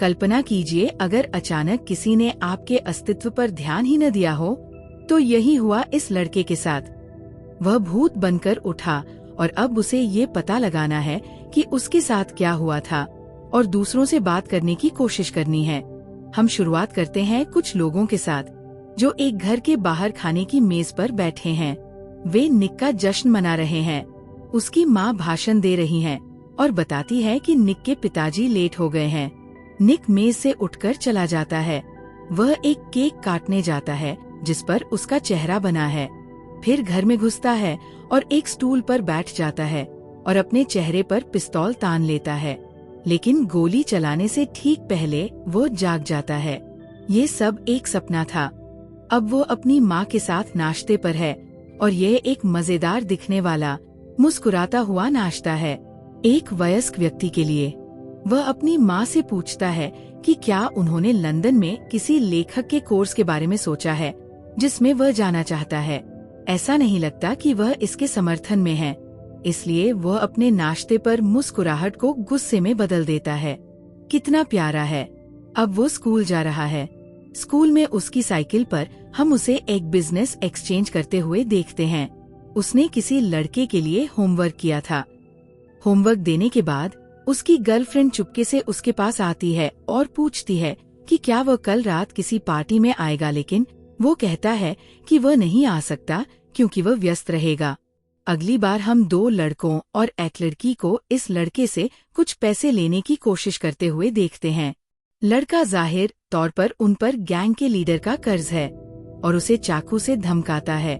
कल्पना कीजिए अगर अचानक किसी ने आपके अस्तित्व पर ध्यान ही न दिया हो, तो यही हुआ इस लड़के के साथ। वह भूत बनकर उठा और अब उसे ये पता लगाना है कि उसके साथ क्या हुआ था और दूसरों से बात करने की कोशिश करनी है। हम शुरुआत करते हैं कुछ लोगों के साथ जो एक घर के बाहर खाने की मेज पर बैठे हैं। वे निक का जश्न मना रहे हैं। उसकी माँ भाषण दे रही है और बताती है कि निक के पिताजी लेट हो गए हैं। निक मेज से उठकर चला जाता है। वह एक केक काटने जाता है जिस पर उसका चेहरा बना है। फिर घर में घुसता है और एक स्टूल पर बैठ जाता है और अपने चेहरे पर पिस्तौल तान लेता है, लेकिन गोली चलाने से ठीक पहले वो जाग जाता है। ये सब एक सपना था। अब वो अपनी माँ के साथ नाश्ते पर है और यह एक मजेदार दिखने वाला मुस्कुराता हुआ नाश्ता है एक वयस्क व्यक्ति के लिए। वह अपनी माँ से पूछता है कि क्या उन्होंने लंदन में किसी लेखक के कोर्स के बारे में सोचा है जिसमें वह जाना चाहता है। ऐसा नहीं लगता कि वह इसके समर्थन में है, इसलिए वह अपने नाश्ते पर मुस्कुराहट को गुस्से में बदल देता है। कितना प्यारा है। अब वो स्कूल जा रहा है। स्कूल में उसकी साइकिल पर हम उसे एक बिजनेस एक्सचेंज करते हुए देखते हैं। उसने किसी लड़के के लिए होमवर्क किया था। होमवर्क देने के बाद उसकी गर्लफ्रेंड चुपके से उसके पास आती है और पूछती है कि क्या वह कल रात किसी पार्टी में आएगा, लेकिन वो कहता है कि वह नहीं आ सकता क्योंकि वह व्यस्त रहेगा। अगली बार हम दो लड़कों और एक लड़की को इस लड़के से कुछ पैसे लेने की कोशिश करते हुए देखते हैं। लड़का जाहिर तौर पर उन पर गैंग के लीडर का कर्ज है और उसे चाकू से धमकाता है,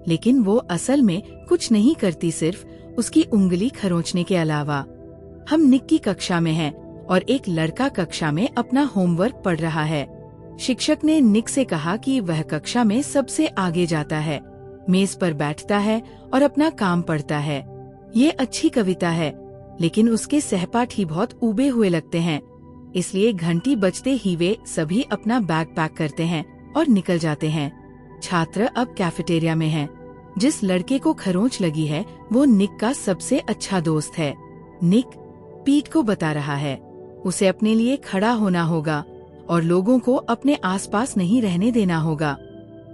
लेकिन वो असल में कुछ नहीं करती, सिर्फ उसकी उंगली खरोंचने के अलावा। हम निक की कक्षा में हैं और एक लड़का कक्षा में अपना होमवर्क पढ़ रहा है। शिक्षक ने निक से कहा कि वह कक्षा में सबसे आगे जाता है, मेज पर बैठता है और अपना काम पढ़ता है। ये अच्छी कविता है, लेकिन उसके सहपाठी बहुत ऊबे हुए लगते हैं, इसलिए घंटी बजते ही वे सभी अपना बैग पैक करते हैं और निकल जाते हैं। छात्र अब कैफेटेरिया में हैं। जिस लड़के को खरोंच लगी है वो निक का सबसे अच्छा दोस्त है। निक पीट को बता रहा है उसे अपने लिए खड़ा होना होगा और लोगों को अपने आसपास नहीं रहने देना होगा।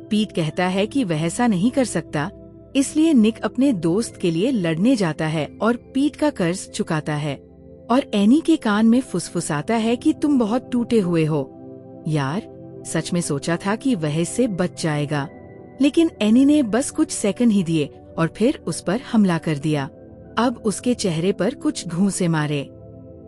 पीट कहता है कि वह ऐसा नहीं कर सकता, इसलिए निक अपने दोस्त के लिए लड़ने जाता है और पीट का कर्ज चुकाता है और एनी के कान में फुसफुसाता है कि तुम बहुत टूटे हुए हो। यार, सच में सोचा था कि वह इससे बच जाएगा, लेकिन एनी ने बस कुछ सेकंड ही दिए और फिर उस पर हमला कर दिया। अब उसके चेहरे पर कुछ घूंसे मारे।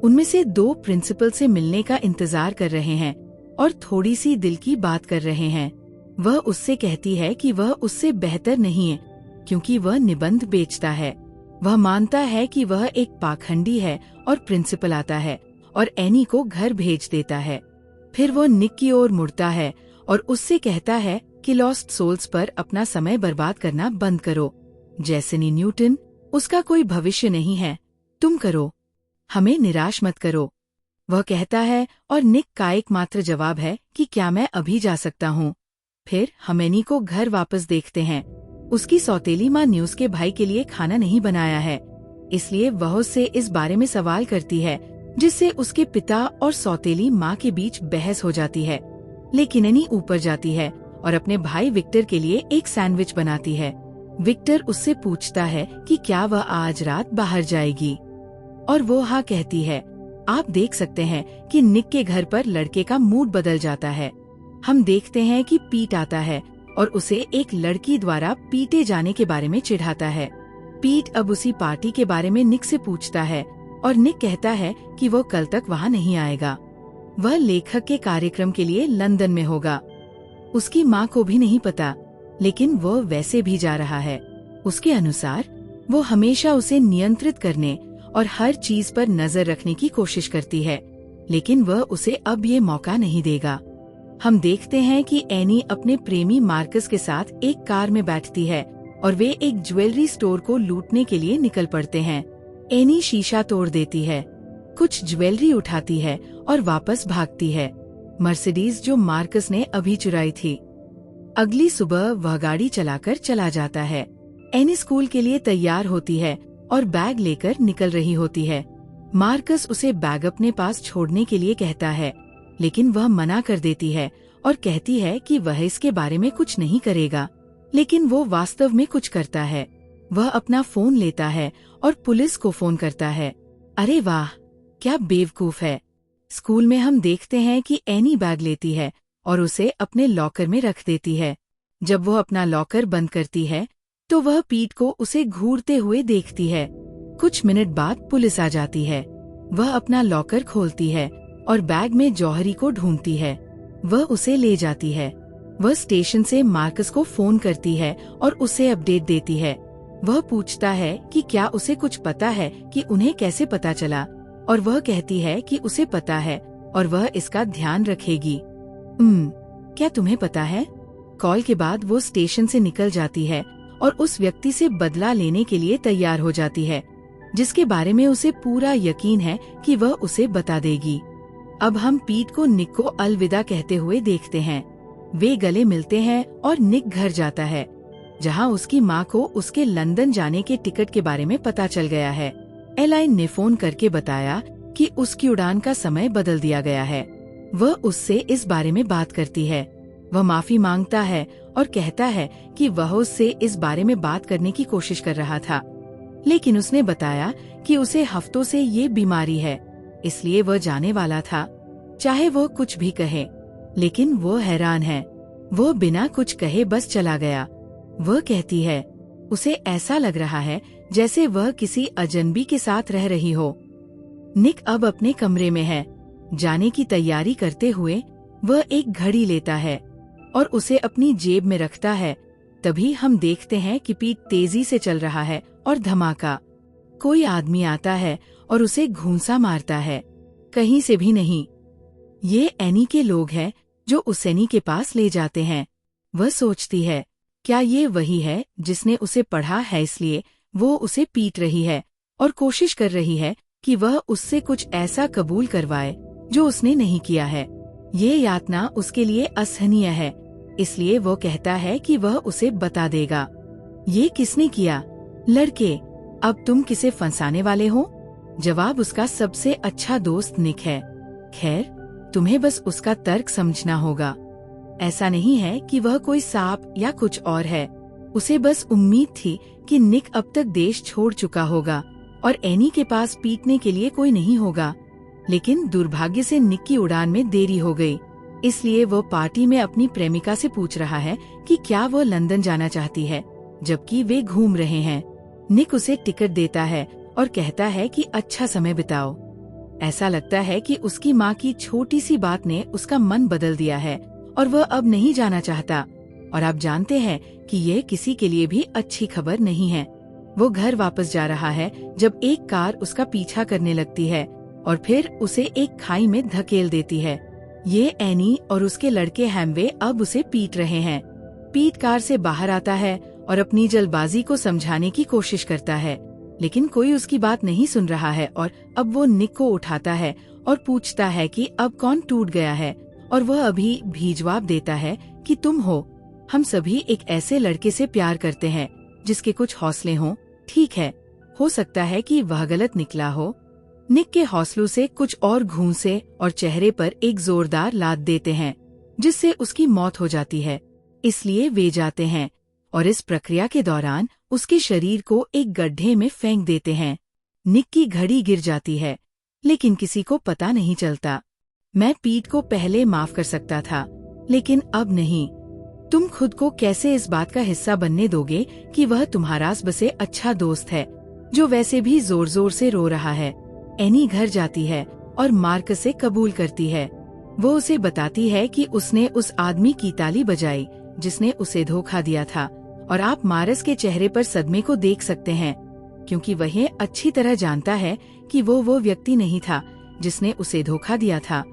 उनमें से दो प्रिंसिपल से मिलने का इंतजार कर रहे हैं और थोड़ी सी दिल की बात कर रहे हैं। वह उससे कहती है कि वह उससे बेहतर नहीं है क्योंकि वह निबंध बेचता है। वह मानता है कि वह एक पाखंडी है और प्रिंसिपल आता है और एनी को घर भेज देता है। फिर वो निक की ओर मुड़ता है और उससे कहता है कि लॉस्ट सोल्स पर अपना समय बर्बाद करना बंद करो। जैसनी न्यूटन, उसका कोई भविष्य नहीं है, तुम करो, हमें निराश मत करो। वह कहता है और निक का एकमात्र जवाब है कि क्या मैं अभी जा सकता हूँ। फिर हम एनी को घर वापस देखते हैं। उसकी सौतेली माँ ने उसके भाई के लिए खाना नहीं बनाया है, इसलिए वह उससे इस बारे में सवाल करती है, जिससे उसके पिता और सौतेली माँ के बीच बहस हो जाती है। लेकिन एनी ऊपर जाती है और अपने भाई विक्टर के लिए एक सैंडविच बनाती है। विक्टर उससे पूछता है कि क्या वह आज रात बाहर जाएगी और वो हाँ कहती है। आप देख सकते हैं कि निक के घर पर लड़के का मूड बदल जाता है। हम देखते हैं कि पीट आता है और उसे एक लड़की द्वारा पीटे जाने के बारे में चिढ़ाता है। पीट अब उसी पार्टी के बारे में निक से पूछता है और निक कहता है कि वो कल तक वहाँ नहीं आएगा। वह लेखक के कार्यक्रम के लिए लंदन में होगा। उसकी माँ को भी नहीं पता, लेकिन वो वैसे भी जा रहा है। उसके अनुसार वो हमेशा उसे नियंत्रित करने और हर चीज पर नजर रखने की कोशिश करती है, लेकिन वह उसे अब ये मौका नहीं देगा। हम देखते हैं कि एनी अपने प्रेमी मार्कस के साथ एक कार में बैठती है और वे एक ज्वेलरी स्टोर को लूटने के लिए निकल पड़ते हैं। एनी शीशा तोड़ देती है, कुछ ज्वेलरी उठाती है और वापस भागती है, मर्सिडीज जो मार्कस ने अभी चुराई थी। अगली सुबह वह गाड़ी चलाकर चला जाता है। एनी स्कूल के लिए तैयार होती है और बैग लेकर निकल रही होती है। मार्कस उसे बैग अपने पास छोड़ने के लिए कहता है, लेकिन वह मना कर देती है और कहती है कि वह इसके बारे में कुछ नहीं करेगा, लेकिन वो वास्तव में कुछ करता है। वह अपना फोन लेता है और पुलिस को फोन करता है। अरे वाह, क्या बेवकूफ है। स्कूल में हम देखते हैं कि एनी बैग लेती है और उसे अपने लॉकर में रख देती है। जब वो अपना लॉकर बंद करती है तो वह पीट को उसे घूरते हुए देखती है। कुछ मिनट बाद पुलिस आ जाती है। वह अपना लॉकर खोलती है और बैग में जौहरी को ढूंढती है। वह उसे ले जाती है। वह स्टेशन से मार्कस को फोन करती है और उसे अपडेट देती है। वह पूछता है कि क्या उसे कुछ पता है कि उन्हें कैसे पता चला, और वह कहती है कि उसे पता है और वह इसका ध्यान रखेगी। क्या तुम्हें पता है? कॉल के बाद वो स्टेशन से निकल जाती है और उस व्यक्ति से बदला लेने के लिए तैयार हो जाती है, जिसके बारे में उसे पूरा यकीन है कि वह उसे बता देगी। अब हम पीट को निक को अलविदा कहते हुए देखते हैं। वे गले मिलते हैं और निक घर जाता है, जहां उसकी माँ को उसके लंदन जाने के टिकट के बारे में पता चल गया है। एयरलाइन ने फोन करके बताया कि उसकी उड़ान का समय बदल दिया गया है। वह उससे इस बारे में बात करती है। वह माफी मांगता है और कहता है कि वह उससे इस बारे में बात करने की कोशिश कर रहा था, लेकिन उसने बताया कि उसे हफ्तों से ये बीमारी है, इसलिए वह जाने वाला था, चाहे वह कुछ भी कहे। लेकिन वो हैरान है। वो बिना कुछ कहे बस चला गया। वह कहती है उसे ऐसा लग रहा है जैसे वह किसी अजनबी के साथ रह रही हो। निक अब अपने कमरे में है। जाने की तैयारी करते हुए वह एक घड़ी लेता है और उसे अपनी जेब में रखता है। तभी हम देखते हैं कि पीट तेजी से चल रहा है और धमाका, कोई आदमी आता है और उसे घूंसा मारता है। कहीं से भी नहीं। ये एनी के लोग हैं जो उसेनी के पास ले जाते हैं। वह सोचती है क्या ये वही है जिसने उसे पढ़ा है, इसलिए वो उसे पीट रही है और कोशिश कर रही है कि वह उससे कुछ ऐसा कबूल करवाए जो उसने नहीं किया है। ये यातना उसके लिए असहनीय है, इसलिए वो कहता है कि वह उसे बता देगा। ये किसने किया? लड़के, अब तुम किसे फंसाने वाले हो? जवाब उसका सबसे अच्छा दोस्त निक है। खैर, तुम्हें बस उसका तर्क समझना होगा। ऐसा नहीं है कि वह कोई सांप या कुछ और है। उसे बस उम्मीद थी कि निक अब तक देश छोड़ चुका होगा और एनी के पास पीटने के लिए कोई नहीं होगा। लेकिन दुर्भाग्य से निक की उड़ान में देरी हो गई, इसलिए वो पार्टी में अपनी प्रेमिका से पूछ रहा है कि क्या वो लंदन जाना चाहती है, जबकि वे घूम रहे हैं। निक उसे टिकट देता है और कहता है कि अच्छा समय बिताओ। ऐसा लगता है कि उसकी माँ की छोटी सी बात ने उसका मन बदल दिया है और वह अब नहीं जाना चाहता। और आप जानते हैं कि यह किसी के लिए भी अच्छी खबर नहीं है। वो घर वापस जा रहा है जब एक कार उसका पीछा करने लगती है और फिर उसे एक खाई में धकेल देती है। ये एनी और उसके लड़के हैमवे अब उसे पीट रहे हैं। पीट कार से बाहर आता है और अपनी जल्दबाजी को समझाने की कोशिश करता है, लेकिन कोई उसकी बात नहीं सुन रहा है। और अब वो निक को उठाता है और पूछता है कि अब कौन टूट गया है, और वह अभी भी जवाब देता है कि तुम हो। हम सभी एक ऐसे लड़के से प्यार करते हैं जिसके कुछ हौसले हों। ठीक है, हो सकता है कि वह गलत निकला हो। निक के हौसलों से कुछ और घूंसे और चेहरे पर एक जोरदार लात देते हैं, जिससे उसकी मौत हो जाती है। इसलिए वे जाते हैं और इस प्रक्रिया के दौरान उसके शरीर को एक गड्ढे में फेंक देते हैं। निक की घड़ी गिर जाती है, लेकिन किसी को पता नहीं चलता। मैं पीट को पहले माफ कर सकता था, लेकिन अब नहीं। तुम खुद को कैसे इस बात का हिस्सा बनने दोगे कि वह तुम्हारा बसे अच्छा दोस्त है, जो वैसे भी जोर जोर से रो रहा है। एनी घर जाती है और मार्कस से कबूल करती है। वो उसे बताती है कि उसने उस आदमी की ताली बजाई जिसने उसे धोखा दिया था, और आप मार्कस के चेहरे पर सदमे को देख सकते हैं, क्योंकि वह अच्छी तरह जानता है कि वो व्यक्ति नहीं था जिसने उसे धोखा दिया था।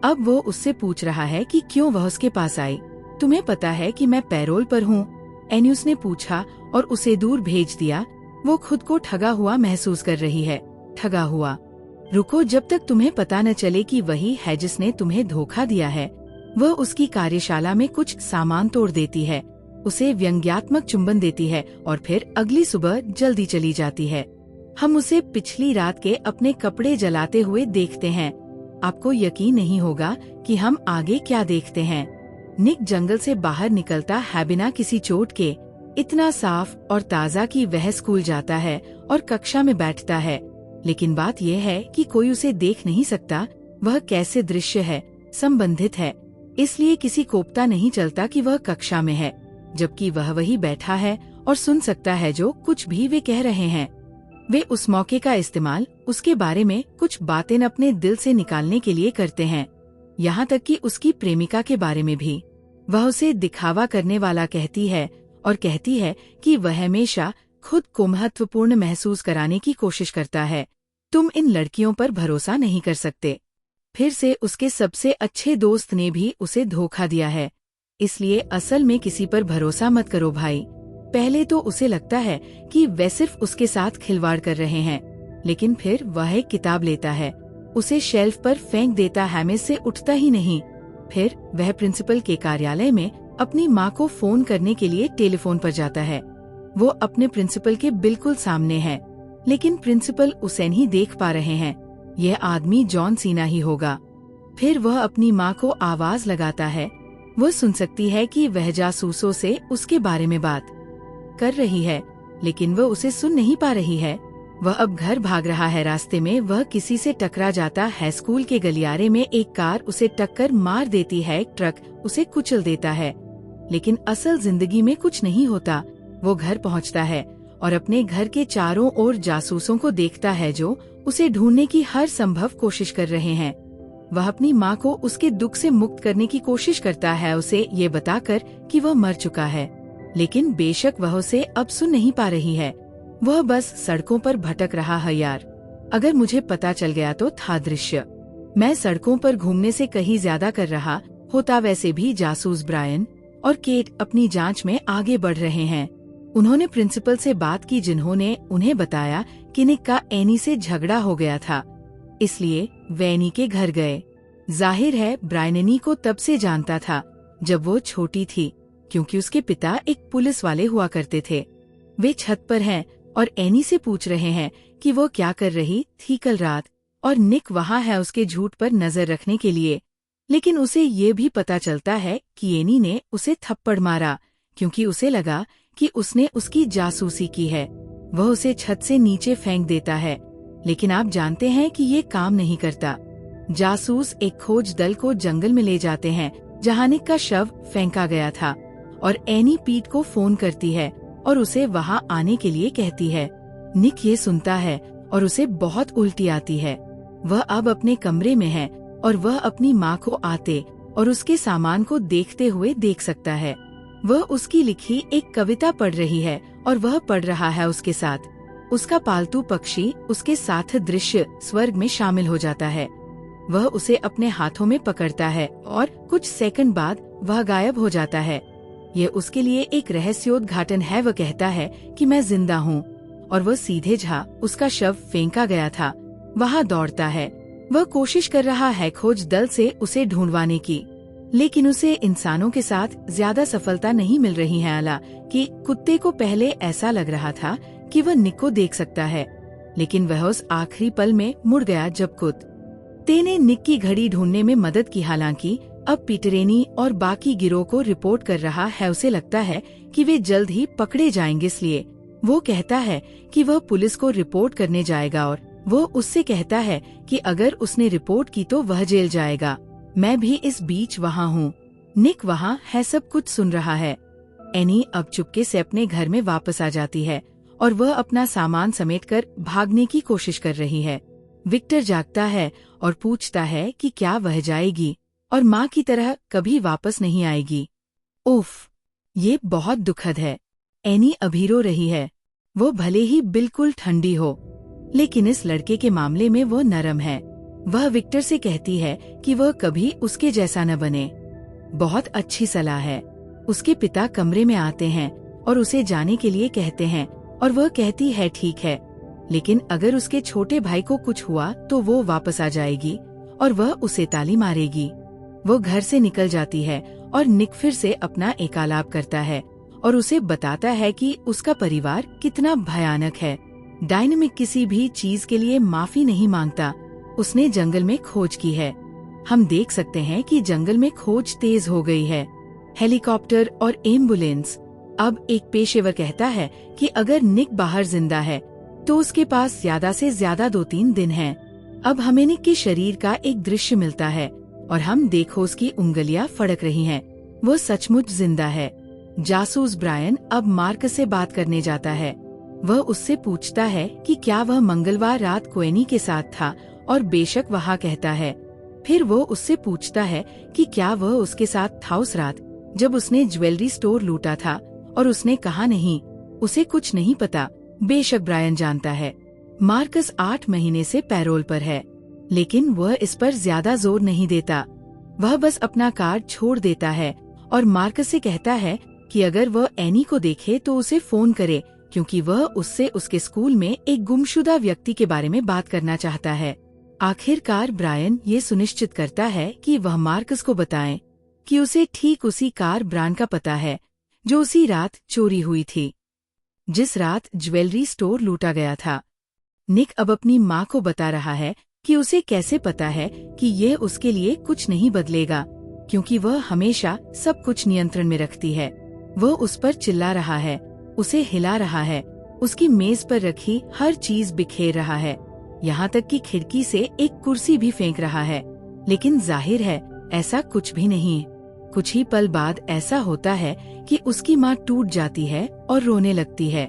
अब वो उससे पूछ रहा है कि क्यों वह उसके पास आई। तुम्हें पता है कि मैं पैरोल पर हूँ, एन्यूस ने पूछा और उसे दूर भेज दिया। वो खुद को ठगा हुआ महसूस कर रही है। ठगा हुआ? रुको, जब तक तुम्हें पता न चले कि वही है जिसने तुम्हें धोखा दिया है। वह उसकी कार्यशाला में कुछ सामान तोड़ देती है, उसे व्यंग्यात्मक चुंबन देती है और फिर अगली सुबह जल्दी चली जाती है। हम उसे पिछली रात के अपने कपड़े जलाते हुए देखते हैं। आपको यकीन नहीं होगा कि हम आगे क्या देखते हैं। निक जंगल से बाहर निकलता है बिना किसी चोट के, इतना साफ और ताज़ा कि वह स्कूल जाता है और कक्षा में बैठता है। लेकिन बात यह है कि कोई उसे देख नहीं सकता। वह कैसे दृश्य है, संबंधित है, इसलिए किसी को पता नहीं चलता कि वह कक्षा में है, जबकि वह वही बैठा है और सुन सकता है जो कुछ भी वे कह रहे हैं। वे उस मौके का इस्तेमाल उसके बारे में कुछ बातें अपने दिल से निकालने के लिए करते हैं, यहाँ तक कि उसकी प्रेमिका के बारे में भी। वह उसे दिखावा करने वाला कहती है और कहती है कि वह हमेशा खुद को महत्वपूर्ण महसूस कराने की कोशिश करता है। तुम इन लड़कियों पर भरोसा नहीं कर सकते। फिर से उसके सबसे अच्छे दोस्त ने भी उसे धोखा दिया है, इसलिए असल में किसी पर भरोसा मत करो भाई। पहले तो उसे लगता है कि वे सिर्फ उसके साथ खिलवाड़ कर रहे हैं, लेकिन फिर वह एक किताब लेता है, उसे शेल्फ पर फेंक देता है, में से उठता ही नहीं। फिर वह प्रिंसिपल के कार्यालय में अपनी माँ को फोन करने के लिए टेलीफोन पर जाता है। वो अपने प्रिंसिपल के बिल्कुल सामने है, लेकिन प्रिंसिपल उसे नहीं देख पा रहे हैं। यह आदमी जॉन सीना ही होगा। फिर वह अपनी माँ को आवाज लगाता है। वह सुन सकती है कि वह जासूसों से उसके बारे में बात कर रही है, लेकिन वह उसे सुन नहीं पा रही है। वह अब घर भाग रहा है। रास्ते में वह किसी से टकरा जाता है। स्कूल के गलियारे में एक कार उसे टक्कर मार देती है, एक ट्रक उसे कुचल देता है, लेकिन असल जिंदगी में कुछ नहीं होता। वो घर पहुंचता है और अपने घर के चारों ओर जासूसों को देखता है जो उसे ढूंढने की हर संभव कोशिश कर रहे हैं। वह अपनी माँ को उसके दुख से मुक्त करने की कोशिश करता है, उसे ये बताकर कि वह मर चुका है, लेकिन बेशक वह उसे अब सुन नहीं पा रही है। वह बस सड़कों पर भटक रहा है। यार, अगर मुझे पता चल गया तो था दृश्य। मैं सड़कों पर घूमने से कहीं ज्यादा कर रहा होता। वैसे भी जासूस ब्रायन और केट अपनी जांच में आगे बढ़ रहे हैं। उन्होंने प्रिंसिपल से बात की, जिन्होंने उन्हें बताया कि निक का एनी से झगड़ा हो गया था, इसलिए वे एनी के घर गए। जाहिर है ब्रायन एनी को तब से जानता था जब वो छोटी थी, क्योंकि उसके पिता एक पुलिस वाले हुआ करते थे। वे छत पर हैं और एनी से पूछ रहे हैं कि वो क्या कर रही थी कल रात, और निक वहाँ है उसके झूठ पर नजर रखने के लिए। लेकिन उसे ये भी पता चलता है कि एनी ने उसे थप्पड़ मारा क्योंकि उसे लगा कि उसने उसकी जासूसी की है। वह उसे छत से नीचे फेंक देता है, लेकिन आप जानते हैं कि ये काम नहीं करता। जासूस एक खोज दल को जंगल में ले जाते हैं जहाँ निक का शव फेंका गया था, और एनी पीट को फोन करती है और उसे वहाँ आने के लिए कहती है। निक ये सुनता है और उसे बहुत उल्टी आती है। वह अब अपने कमरे में है और वह अपनी माँ को आते और उसके सामान को देखते हुए देख सकता है। वह उसकी लिखी एक कविता पढ़ रही है और वह पढ़ रहा है उसके साथ। उसका पालतू पक्षी उसके साथ दृश्य स्वर्ग में शामिल हो जाता है। वह उसे अपने हाथों में पकड़ता है और कुछ सेकंड बाद वह गायब हो जाता है। यह उसके लिए एक रहस्योद्घाटन है। वह कहता है कि मैं जिंदा हूँ, और वह सीधे जहाँ उसका शव फेंका गया था वहाँ दौड़ता है। वह कोशिश कर रहा है खोज दल से उसे ढूंढवाने की, लेकिन उसे इंसानों के साथ ज्यादा सफलता नहीं मिल रही है। हालांकि कुत्ते को पहले ऐसा लग रहा था कि वह निक को देख सकता है, लेकिन वह उस आखिरी पल में मुड़ गया जब कुत्ते ने निक की घड़ी ढूंढने में मदद की। हालांकि अब पीटरेनी और बाकी गिरोह को रिपोर्ट कर रहा है। उसे लगता है कि वे जल्द ही पकड़े जाएंगे, इसलिए वो कहता है कि वह पुलिस को रिपोर्ट करने जाएगा, और वो उससे कहता है कि अगर उसने रिपोर्ट की तो वह जेल जाएगा। मैं भी इस बीच वहाँ हूँ। निक वहाँ है, सब कुछ सुन रहा है। एनी अब चुपके से अपने घर में वापस आ जाती है और वह अपना सामान समेटकर भागने की कोशिश कर रही है। विक्टर जागता है और पूछता है कि क्या वह जाएगी और माँ की तरह कभी वापस नहीं आएगी। उफ, ये बहुत दुखद है। एनी अभी रो रही है। वो भले ही बिल्कुल ठंडी हो, लेकिन इस लड़के के मामले में वो नरम है। वह विक्टर से कहती है कि वह कभी उसके जैसा न बने। बहुत अच्छी सलाह है। उसके पिता कमरे में आते हैं और उसे जाने के लिए कहते हैं, और वह कहती है ठीक है, लेकिन अगर उसके छोटे भाई को कुछ हुआ तो वो वापस आ जाएगी और वह उसे ताली मारेगी। वो घर से निकल जाती है और निक फिर से अपना एकालाप करता है और उसे बताता है कि उसका परिवार कितना भयानक है। डायनेमिक किसी भी चीज के लिए माफी नहीं मांगता, उसने जंगल में खोज की है। हम देख सकते हैं कि जंगल में खोज तेज हो गई है, हेलीकॉप्टर और एम्बुलेंस। अब एक पेशेवर कहता है कि अगर निक बाहर जिंदा है तो उसके पास ज्यादा से ज्यादा 2-3 दिन हैं। अब हमें निक के शरीर का एक दृश्य मिलता है और हम देखो उसकी उंगलियां फड़क रही हैं। वो सचमुच जिंदा है। जासूस ब्रायन अब मार्कस से बात करने जाता है। वह उससे पूछता है कि क्या वह मंगलवार रात कोएनी के साथ था, और बेशक वह कहता है। फिर वो उससे पूछता है कि क्या वह उसके साथ था उस रात जब उसने ज्वेलरी स्टोर लूटा था, और उसने कहा नहीं, उसे कुछ नहीं पता। बेशक ब्रायन जानता है। मार्कस 8 महीने से पैरोल पर है, लेकिन वह इस पर ज्यादा जोर नहीं देता। वह बस अपना कार्ड छोड़ देता है और मार्कस से कहता है कि अगर वह एनी को देखे तो उसे फोन करे, क्योंकि वह उससे उसके स्कूल में एक गुमशुदा व्यक्ति के बारे में बात करना चाहता है। आखिरकार ब्रायन ये सुनिश्चित करता है कि वह मार्कस को बताए कि उसे ठीक उसी कार ब्रांड का पता है जो उसी रात चोरी हुई थी, जिस रात ज्वेलरी स्टोर लूटा गया था। निक अब अपनी माँ को बता रहा है कि उसे कैसे पता है कि यह उसके लिए कुछ नहीं बदलेगा, क्योंकि वह हमेशा सब कुछ नियंत्रण में रखती है। वह उस पर चिल्ला रहा है, उसे हिला रहा है, उसकी मेज पर रखी हर चीज बिखेर रहा है, यहाँ तक कि खिड़की से एक कुर्सी भी फेंक रहा है। लेकिन जाहिर है ऐसा कुछ भी नहीं। कुछ ही पल बाद ऐसा होता है कि उसकी माँ टूट जाती है और रोने लगती है।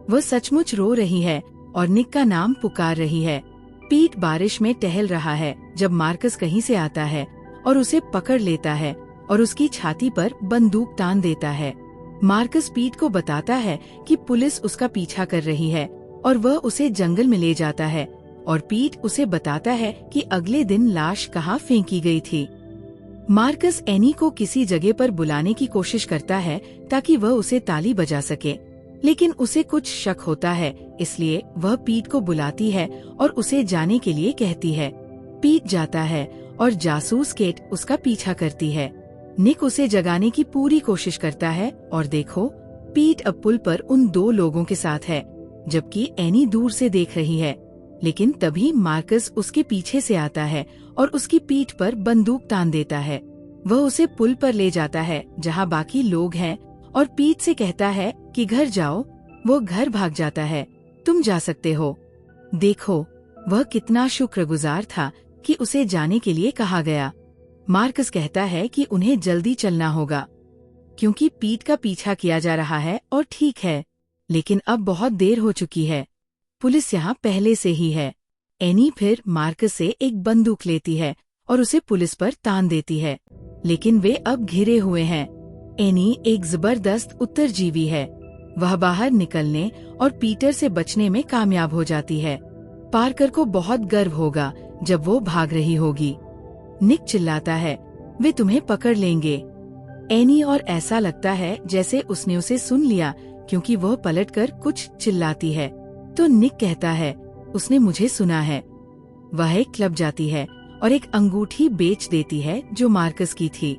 वह सचमुच रो रही है और निक का नाम पुकार रही है। पीट बारिश में टहल रहा है जब मार्कस कहीं से आता है और उसे पकड़ लेता है और उसकी छाती पर बंदूक तान देता है। मार्कस पीट को बताता है कि पुलिस उसका पीछा कर रही है और वह उसे जंगल में ले जाता है, और पीट उसे बताता है कि अगले दिन लाश कहाँ फेंकी गई थी। मार्कस एनी को किसी जगह पर बुलाने की कोशिश करता है ताकि वह उसे ताली बजा सके, लेकिन उसे कुछ शक होता है, इसलिए वह पीट को बुलाती है और उसे जाने के लिए कहती है। पीट जाता है और जासूस केट उसका पीछा करती है। निक उसे जगाने की पूरी कोशिश करता है और देखो, पीट अब पुल पर उन 2 लोगों के साथ है, जबकि एनी दूर से देख रही है। लेकिन तभी मार्कस उसके पीछे से आता है और उसकी पीठ पर बंदूक तान देता है। वह उसे पुल पर ले जाता है जहां बाकी लोग हैं और पीठ से कहता है कि घर जाओ। वो घर भाग जाता है। तुम जा सकते हो। देखो, वह कितना शुक्रगुजार था कि उसे जाने के लिए कहा गया। मार्कस कहता है कि उन्हें जल्दी चलना होगा क्योंकि पीट का पीछा किया जा रहा है, और ठीक है, लेकिन अब बहुत देर हो चुकी है। पुलिस यहाँ पहले से ही है। एनी फिर मार्कस से एक बंदूक लेती है और उसे पुलिस पर तान देती है, लेकिन वे अब घिरे हुए हैं। एनी एक जबरदस्त उत्तरजीवी है। वह बाहर निकलने और पीटर से बचने में कामयाब हो जाती है। पार्कर को बहुत गर्व होगा जब वो भाग रही होगी। निक चिल्लाता है, वे तुम्हें पकड़ लेंगे। एनी और ऐसा लगता है जैसे उसने उसे सुन लिया, क्योंकि वह पलटकर कुछ चिल्लाती है। तो निक कहता है, उसने मुझे सुना है। वह एक क्लब जाती है और एक अंगूठी बेच देती है जो मार्कस की थी।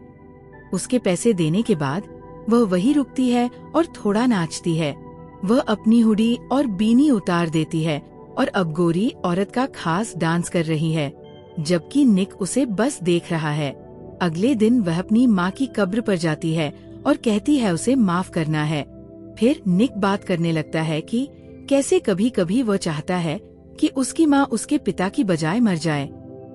उसके पैसे देने के बाद वह वही रुकती है और थोड़ा नाचती है। वह अपनी हुडी और बीनी उतार देती है और अब गोरी औरत का खास डांस कर रही है, जबकि निक उसे बस देख रहा है। अगले दिन वह अपनी माँ की कब्र पर जाती है और कहती है उसे माफ करना है। फिर निक बात करने लगता है कि कैसे कभी कभी वह चाहता है कि उसकी माँ उसके पिता की बजाय मर जाए,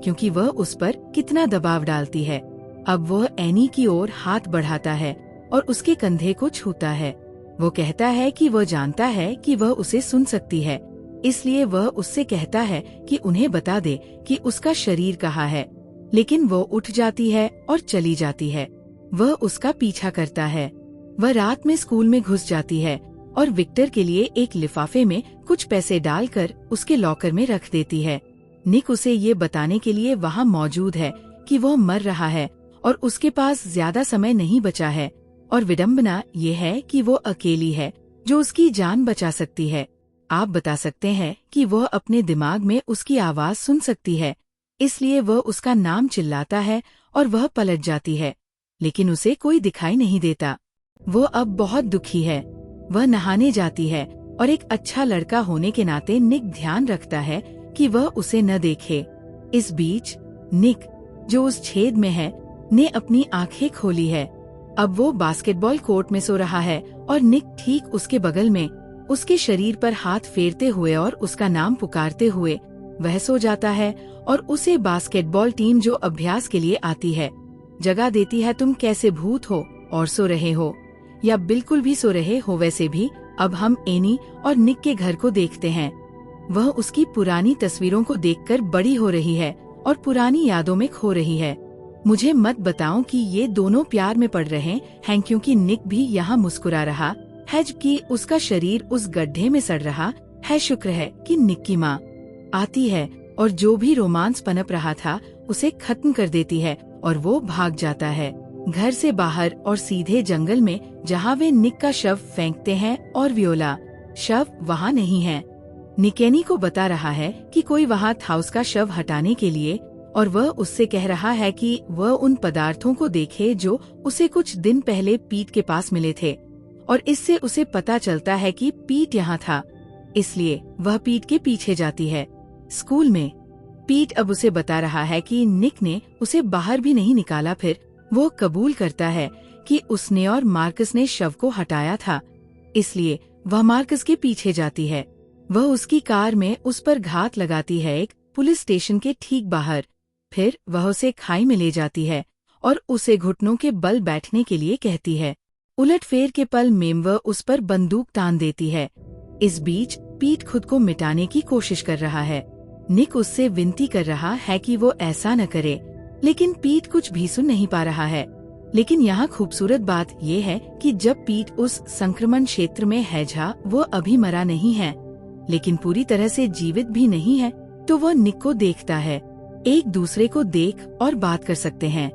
क्योंकि वह उस पर कितना दबाव डालती है। अब वह एनी की ओर हाथ बढ़ाता है और उसके कंधे को छूता है। वो कहता है कि वह जानता है कि वह उसे सुन सकती है, इसलिए वह उससे कहता है कि उन्हें बता दे कि उसका शरीर कहाँ है। लेकिन वो उठ जाती है और चली जाती है। वह उसका पीछा करता है। वह रात में स्कूल में घुस जाती है और विक्टर के लिए एक लिफाफे में कुछ पैसे डालकर उसके लॉकर में रख देती है। निक उसे ये बताने के लिए वहाँ मौजूद है कि वह मर रहा है और उसके पास ज्यादा समय नहीं बचा है, और विडंबना ये है कि वो अकेली है जो उसकी जान बचा सकती है। आप बता सकते हैं कि वह अपने दिमाग में उसकी आवाज सुन सकती है, इसलिए वह उसका नाम चिल्लाता है और वह पलट जाती है, लेकिन उसे कोई दिखाई नहीं देता। वो अब बहुत दुखी है। वह नहाने जाती है और एक अच्छा लड़का होने के नाते निक ध्यान रखता है कि वह उसे न देखे। इस बीच निक, जो उस छेद में है, ने अपनी आंखें खोली है। अब वो बास्केटबॉल कोर्ट में सो रहा है और निक ठीक उसके बगल में, उसके शरीर पर हाथ फेरते हुए और उसका नाम पुकारते हुए वह सो जाता है और उसे बास्केटबॉल टीम जो अभ्यास के लिए आती है जगा देती है। तुम कैसे भूत हो और सो रहे हो, या बिल्कुल भी सो रहे हो? वैसे भी अब हम एनी और निक के घर को देखते हैं। वह उसकी पुरानी तस्वीरों को देखकर बड़ी हो रही है और पुरानी यादों में खो रही है। मुझे मत बताओ कि ये दोनों प्यार में पड़ रहे हैं, क्योंकि निक भी यहाँ मुस्कुरा रहा है कि उसका शरीर उस गड्ढे में सड़ रहा है। शुक्र है कि निक की माँ आती है और जो भी रोमांस पनप रहा था उसे खत्म कर देती है और वो भाग जाता है घर से बाहर और सीधे जंगल में, जहाँ वे निक का शव फेंकते हैं और वियोला शव वहाँ नहीं है। निक एनी को बता रहा है कि कोई वहाँ था उसका शव हटाने के लिए, और वह उससे कह रहा है कि वह उन पदार्थों को देखे जो उसे कुछ दिन पहले पीट के पास मिले थे, और इससे उसे पता चलता है कि पीट यहाँ था। इसलिए वह पीट के पीछे जाती है। स्कूल में पीट अब उसे बता रहा है कि निक ने उसे बाहर भी नहीं निकाला। फिर वो कबूल करता है कि उसने और मार्कस ने शव को हटाया था, इसलिए वह मार्कस के पीछे जाती है। वह उसकी कार में उस पर घात लगाती है, एक पुलिस स्टेशन के ठीक बाहर। फिर वह उसे खाई में ले जाती है और उसे घुटनों के बल बैठने के लिए कहती है। उलटफेर के पल में वह उस पर बंदूक तान देती है। इस बीच पीट खुद को मिटाने की कोशिश कर रहा है। निक उससे विनती कर रहा है कि वो ऐसा न करे, लेकिन पीट कुछ भी सुन नहीं पा रहा है। लेकिन यहाँ खूबसूरत बात ये है कि जब पीट उस संक्रमण क्षेत्र में है जहाँ वो अभी मरा नहीं है, लेकिन पूरी तरह से जीवित भी नहीं है, तो वह निक को देखता है। एक दूसरे को देख और बात कर सकते हैं।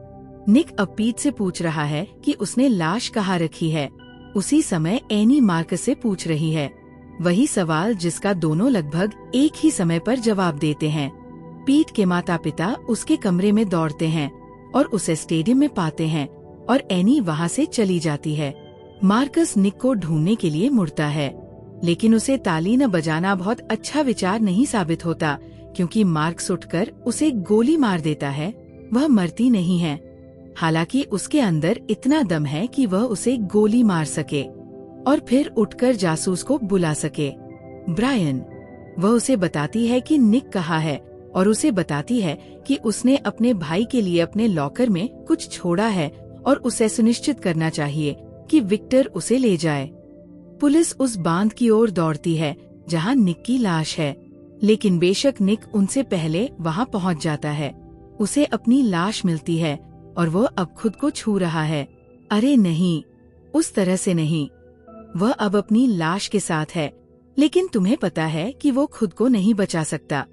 निक अब पीट से पूछ रहा है कि उसने लाश कहाँ रखी है। उसी समय एनी मार्कस से पूछ रही है, वही सवाल जिसका दोनों लगभग एक ही समय पर जवाब देते हैं। पीट के माता पिता उसके कमरे में दौड़ते हैं और उसे स्टेडियम में पाते हैं, और एनी वहाँ से चली जाती है। मार्कस निक को ढूंढने के लिए मुड़ता है, लेकिन उसे ताली न बजाना बहुत अच्छा विचार नहीं साबित होता, क्योंकि मार्कस उठकर उसे गोली मार देता है। वह मरती नहीं है, हालांकि उसके अंदर इतना दम है कि वह उसे गोली मार सके और फिर उठकर जासूस को बुला सके। ब्रायन, वह उसे बताती है कि निक कहाँ है, और उसे बताती है कि उसने अपने भाई के लिए अपने लॉकर में कुछ छोड़ा है और उसे सुनिश्चित करना चाहिए कि विक्टर उसे ले जाए। पुलिस उस बांध की ओर दौड़ती है जहां निक की लाश है, लेकिन बेशक निक उनसे पहले वहां पहुंच जाता है। उसे अपनी लाश मिलती है और वो अब खुद को छू रहा है। अरे नहीं, उस तरह से नहीं। वह अब अपनी लाश के साथ है, लेकिन तुम्हें पता है कि वो खुद को नहीं बचा सकता।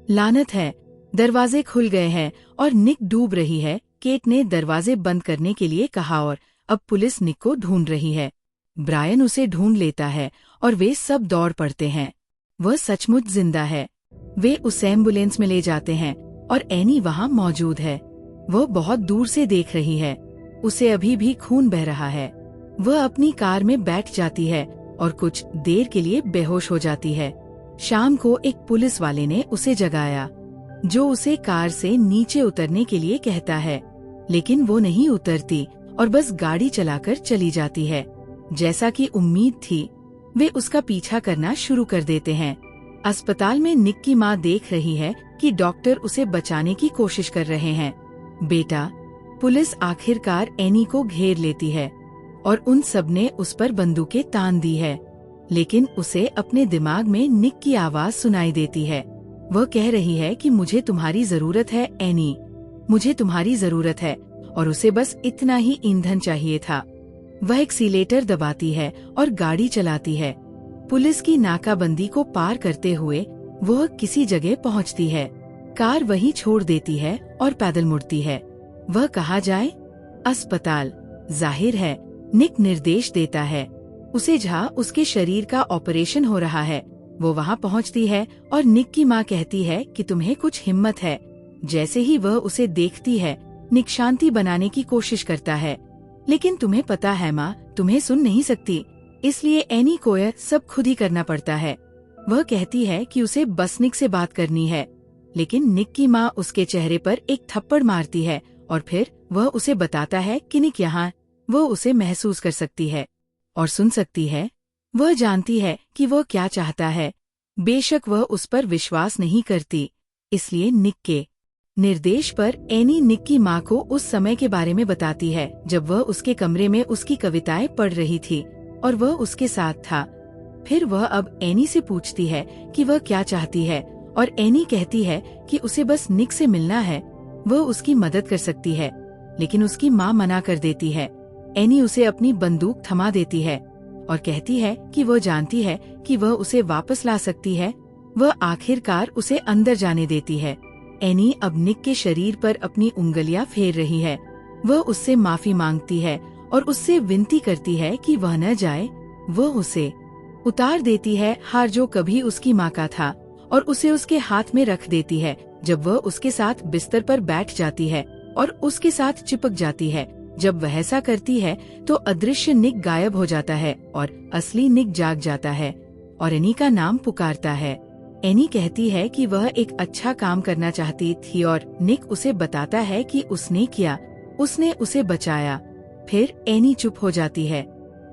लानत है, दरवाजे खुल गए हैं और निक डूब रही है। केट ने दरवाजे बंद करने के लिए कहा और अब पुलिस निक को ढूंढ रही है। ब्रायन उसे ढूंढ लेता है और वे सब दौड़ पड़ते हैं। वह सचमुच जिंदा है। वे उसे एम्बुलेंस में ले जाते हैं और एनी वहाँ मौजूद है। वह बहुत दूर से देख रही है। उसे अभी भी खून बह रहा है। वह अपनी कार में बैठ जाती है और कुछ देर के लिए बेहोश हो जाती है। शाम को एक पुलिस वाले ने उसे जगाया, जो उसे कार से नीचे उतरने के लिए कहता है, लेकिन वो नहीं उतरती और बस गाड़ी चलाकर चली जाती है। जैसा कि उम्मीद थी, वे उसका पीछा करना शुरू कर देते हैं। अस्पताल में निक की माँ देख रही है कि डॉक्टर उसे बचाने की कोशिश कर रहे हैं। बेटा, पुलिस आखिरकार एनी को घेर लेती है और उन सब ने उस पर बंदूकें तान दी है, लेकिन उसे अपने दिमाग में निक की आवाज सुनाई देती है। वह कह रही है कि मुझे तुम्हारी जरूरत है एनी, मुझे तुम्हारी जरूरत है, और उसे बस इतना ही ईंधन चाहिए था। वह एक्सीलेटर दबाती है और गाड़ी चलाती है। पुलिस की नाकाबंदी को पार करते हुए वह किसी जगह पहुंचती है। कार वहीं छोड़ देती है और पैदल मुड़ती है। वह कहाँ जाए? अस्पताल। जाहिर है, निक निर्देश देता है उसे जहाँ उसके शरीर का ऑपरेशन हो रहा है। वो वहाँ पहुँचती है और निक की माँ कहती है कि तुम्हें कुछ हिम्मत है। जैसे ही वह उसे देखती है, निक शांति बनाने की कोशिश करता है, लेकिन तुम्हें पता है माँ, तुम्हें सुन नहीं सकती, इसलिए एनी को यह सब खुद ही करना पड़ता है। वह कहती है कि उसे बस निक से बात करनी है। लेकिन निक की माँ उसके चेहरे पर एक थप्पड़ मारती है और फिर वह उसे बताता है कि निक यहाँ वो उसे महसूस कर सकती है और सुन सकती है। वह जानती है कि वह क्या चाहता है। बेशक वह उस पर विश्वास नहीं करती, इसलिए निक के निर्देश पर एनी निक की माँ को उस समय के बारे में बताती है जब वह उसके कमरे में उसकी कविताएं पढ़ रही थी और वह उसके साथ था। फिर वह अब एनी से पूछती है कि वह क्या चाहती है और एनी कहती है कि उसे बस निक से मिलना है, वह उसकी मदद कर सकती है। लेकिन उसकी माँ मना कर देती है। एनी उसे अपनी बंदूक थमा देती है और कहती है कि वह जानती है कि वह उसे वापस ला सकती है। वह आखिरकार उसे अंदर जाने देती है। एनी अब निक के शरीर पर अपनी उंगलियां फेर रही है। वह उससे माफी मांगती है और उससे विनती करती है कि वह न जाए। वह उसे उतार देती है हार जो कभी उसकी माँ का था और उसे उसके हाथ में रख देती है जब वह उसके साथ बिस्तर पर बैठ जाती है और उसके साथ चिपक जाती है। जब वह ऐसा करती है तो अदृश्य निक गायब हो जाता है और असली निक जाग जाता है और एनी का नाम पुकारता है। एनी कहती है कि वह एक अच्छा काम करना चाहती थी और निक उसे बताता है कि उसने किया, उसने उसे बचाया। फिर एनी चुप हो जाती है।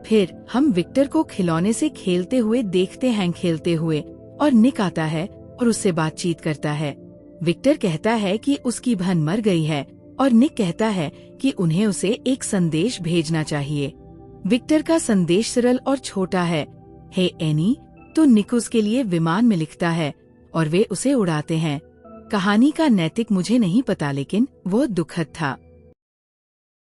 फिर हम विक्टर को खिलौने से खेलते हुए देखते हैं खेलते हुए और निक आता है और उससे बातचीत करता है। विक्टर कहता है कि उसकी बहन मर गई है और निक कहता है कि उन्हें उसे एक संदेश भेजना चाहिए। विक्टर का संदेश सरल और छोटा है, हे एनी, तो निक उसके लिए विमान में लिखता है और वे उसे उड़ाते हैं। कहानी का नैतिक मुझे नहीं पता, लेकिन वो दुखद था।